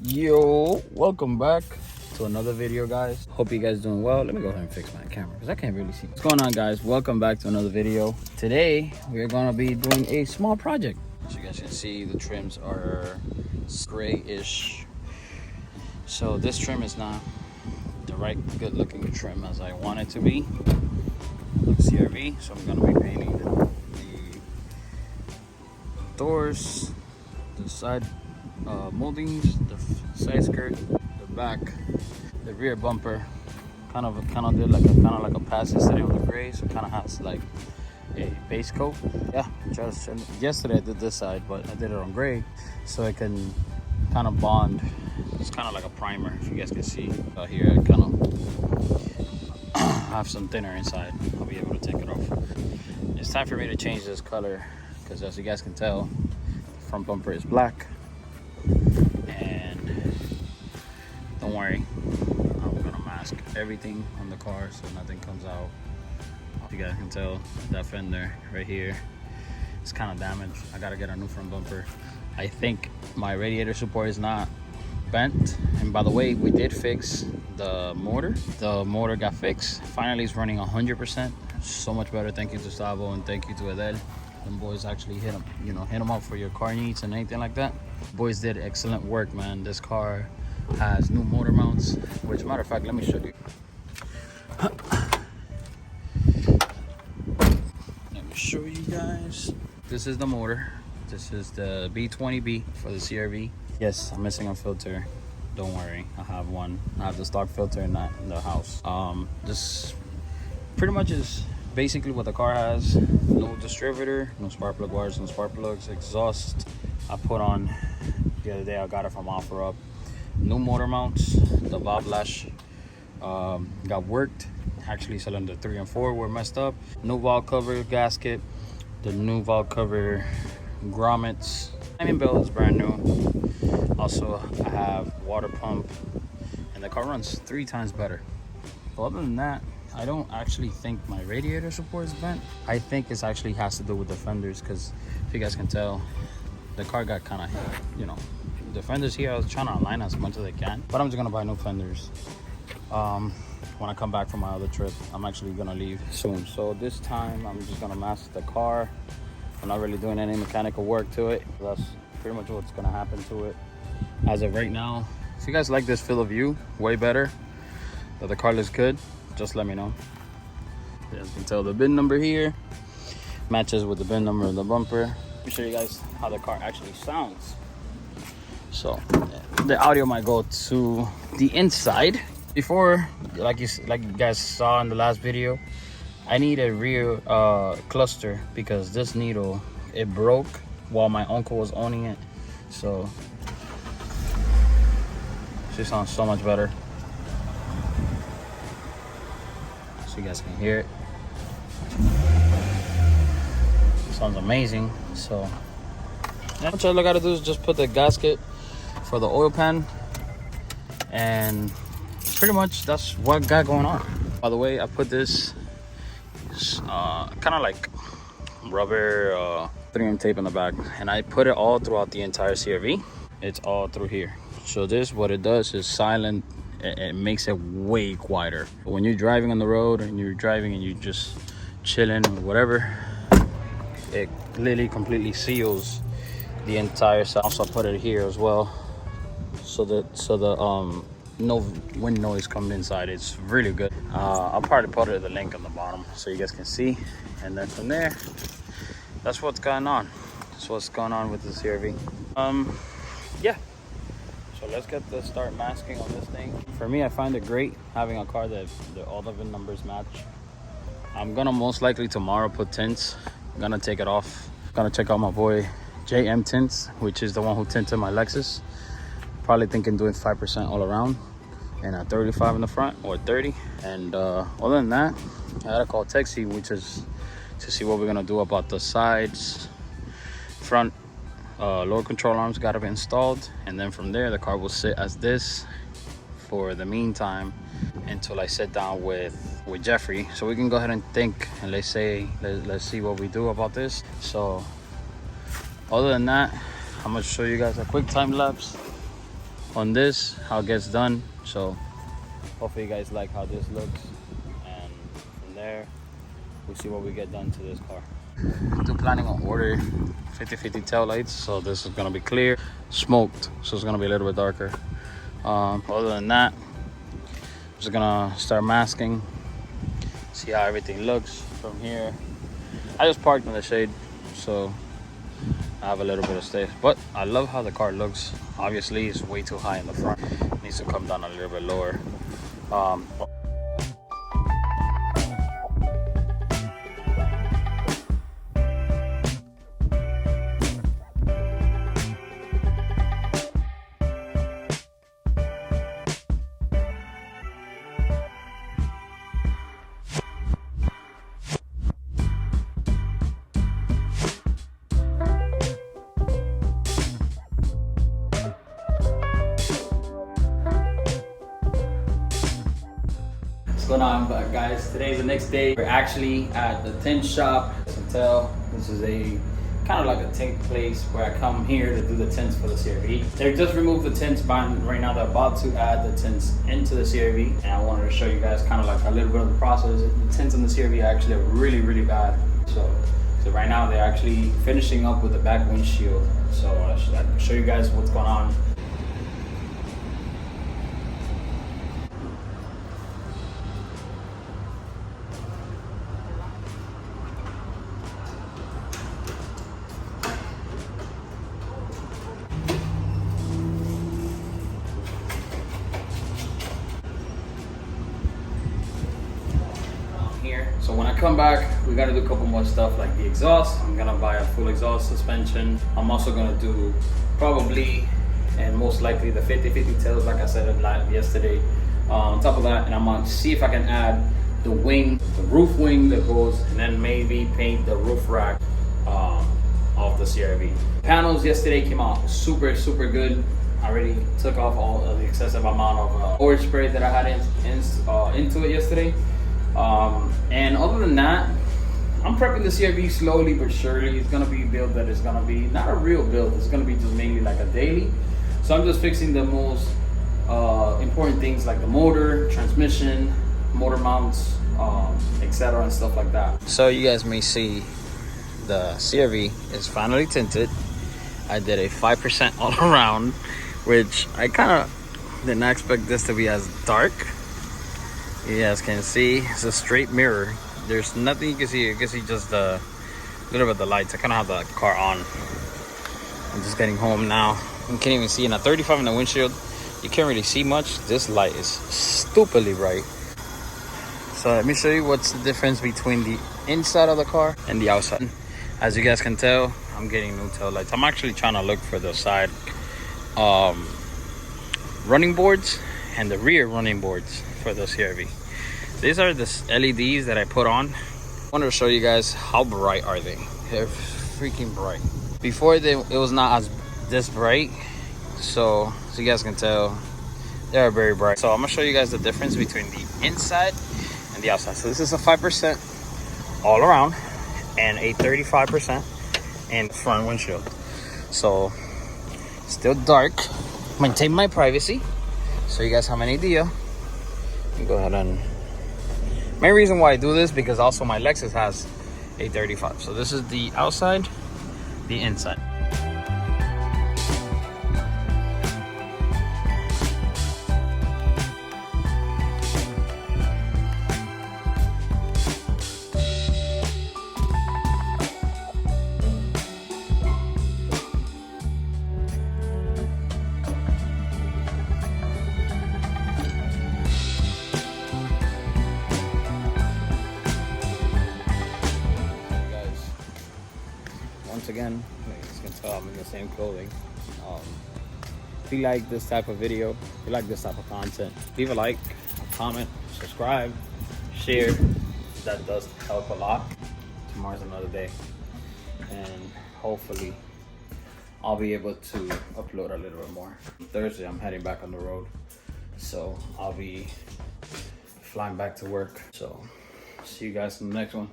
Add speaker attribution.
Speaker 1: Yo, welcome back to another video, guys. Hope you guys doing well. Let me go ahead and fix my camera because I can't really see what's going on, guys. Welcome back to another video. Today we're gonna be doing a small project. As you guys can see, the trims are grayish, so this trim is not the right good looking trim as I want it to be. CRV, so I'm gonna be painting the doors, the side moldings, the side skirt, the back, the rear bumper. Kind of did like a pass yesterday on the gray, so it kind of has like a base coat. Yeah, yesterday I did this side, but I did it on gray so it can kind of bond. It's kind of like a primer, if you guys can see here. I kind of have some thinner inside. I'll be able to take it off. It's time for me to change this color because, as you guys can tell, the front bumper is black. And don't worry, I'm gonna mask everything on the car so nothing comes out. You guys can tell that fender right here is kind of damaged. I gotta get a new front bumper. I think my radiator support is not bent, and by the way, we did fix the motor. The motor got fixed. Finally, it's running 100%. So much better. Thank you to Savo and thank you to Adel. Them boys actually hit them up for your car needs and anything like that. Boys did excellent work, man. This car has new motor mounts, which, matter of fact, let me show you. Let me show you guys. This is the motor. This is the B20B for the CRV. Yes, I'm missing a filter. Don't worry, I have one. I have the stock filter in the house. This pretty much is basically what the car has. No distributor, no spark plug wires, no spark plugs. Exhaust I put on the other day. I got it from OfferUp. New motor mounts. The valve lash got worked. Actually, cylinder 3 and 4 were messed up. New valve cover gasket. The new valve cover grommets. Timing belt is brand new. Also, I have water pump, and the car runs 3 times better. But other than that, I don't actually think my radiator support is bent. I think it actually has to do with the fenders, because if you guys can tell, the car got kind of, the fenders here, I was trying to align as much as I can, but I'm just gonna buy new fenders. When I come back from my other trip, I'm actually gonna leave soon. So this time, I'm just gonna mask the car. I'm not really doing any mechanical work to it. That's pretty much what's gonna happen to it as of right now. If you guys like this field of view, way better, that the car looks good, just let me know. You guys can tell the VIN number here matches with the VIN number of the bumper. Let me show you guys how the car actually sounds. So the audio might go to the inside. Before, like you guys saw in the last video, I need a rear cluster because this needle, it broke while my uncle was owning it. So she sounds so much better. So you guys can hear it. Sounds amazing. So what all I gotta do is just put the gasket for the oil pan, and pretty much that's what I got going on. By the way, I put this kind of like rubber 3M tape in the back, and I put it all throughout the entire CRV. It's all through here. So this, what it does is silent. It makes it way quieter. When you're driving on the road and you're just chilling or whatever, it literally completely seals the entire sound. Also, I put it here as well, so the no wind noise comes inside. It's really good. I'll probably put the link on the bottom so you guys can see. And then from there, that's what's going on. That's what's going on with the CRV. Yeah. So let's start masking on this thing. For me, I find it great having a car that all the VIN numbers match. I'm gonna most likely tomorrow put tints. I'm gonna take it off. Gonna check out my boy JM Tints, which is the one who tinted my Lexus. Probably thinking doing 5% all around and a 35 in the front or 30. And other than that, I gotta call Texi, which is to see what we're gonna do about the sides, front lower control arms gotta be installed, and then from there the car will sit as this for the meantime until I sit down with Jeffrey, so we can go ahead and think, and let's see what we do about this. So other than that, I'm gonna show you guys a quick time lapse on this, how it gets done. So hopefully you guys like how this looks, and from there we'll see what we get done to this car. I'm still planning on order 50/50 tail lights, so this is gonna be clear, smoked, so it's gonna be a little bit darker. Other than that, I'm just gonna start masking, see how everything looks from here. I just parked in the shade, so I have a little bit of space, but I love how the car looks. Obviously it's way too high in the front, it needs to come down a little bit lower. What's going on, guys? Today's the next day. We're actually at the tint shop. As you can tell, this is a kind of like a tint place where I come here to do the tints for the CRV. They just removed the tints, but right now they're about to add the tints into the CRV, and I wanted to show you guys kind of like a little bit of the process. The tints on the CRV actually are really bad. So right now they're actually finishing up with the back windshield. So I'll show you guys what's going on. Here. So when I come back, we gotta do a couple more stuff like the exhaust. I'm gonna buy a full exhaust suspension. I'm also gonna do probably and most likely the 50/50 tails like I said yesterday. On top of that, and I'm gonna see if I can add the wing, the roof wing that goes, and then maybe paint the roof rack of the CRV. Panels yesterday came out super good. I already took off all of the excessive amount of oil spray that I had into it yesterday. And other than that, I'm prepping the CRV slowly but surely. It's gonna be a build that is gonna be not a real build. It's gonna be just mainly like a daily. So I'm just fixing the most important things like the motor, transmission, motor mounts, etc. and stuff like that. So you guys may see the CRV is finally tinted. I did a 5% all around, which I kind of didn't expect this to be as dark. You guys can see it's a straight mirror. There's nothing you can see. You can see just a little bit of the lights. I kind of have the car on. I'm just getting home now. You can't even see in a 35 in the windshield. You can't really see much. This light is stupidly bright. So let me show you what's the difference between the inside of the car and the outside. As you guys can tell, I'm getting new tail lights. I'm actually trying to look for the side running boards and the rear running boards for the CRV. These are the LEDs that I put on. I wanted to show you guys how bright are they. They're freaking bright. Before it was not this bright, so you guys can tell they're very bright. So I'm gonna show you guys the difference between the inside and the outside. So this is a 5% all around and a 35% in the front windshield. So still dark, maintain my privacy, so you guys have an idea. Go ahead and main reason why I do this because also my Lexus has a 35. So this is the outside, the inside. Once again, you can tell I'm in the same clothing. If you like this type of video, if you like this type of content, leave a like, comment, subscribe, share. That does help a lot. Tomorrow's another day, and hopefully I'll be able to upload a little bit more. Thursday I'm heading back on the road, so I'll be flying back to work. So see you guys in the next one.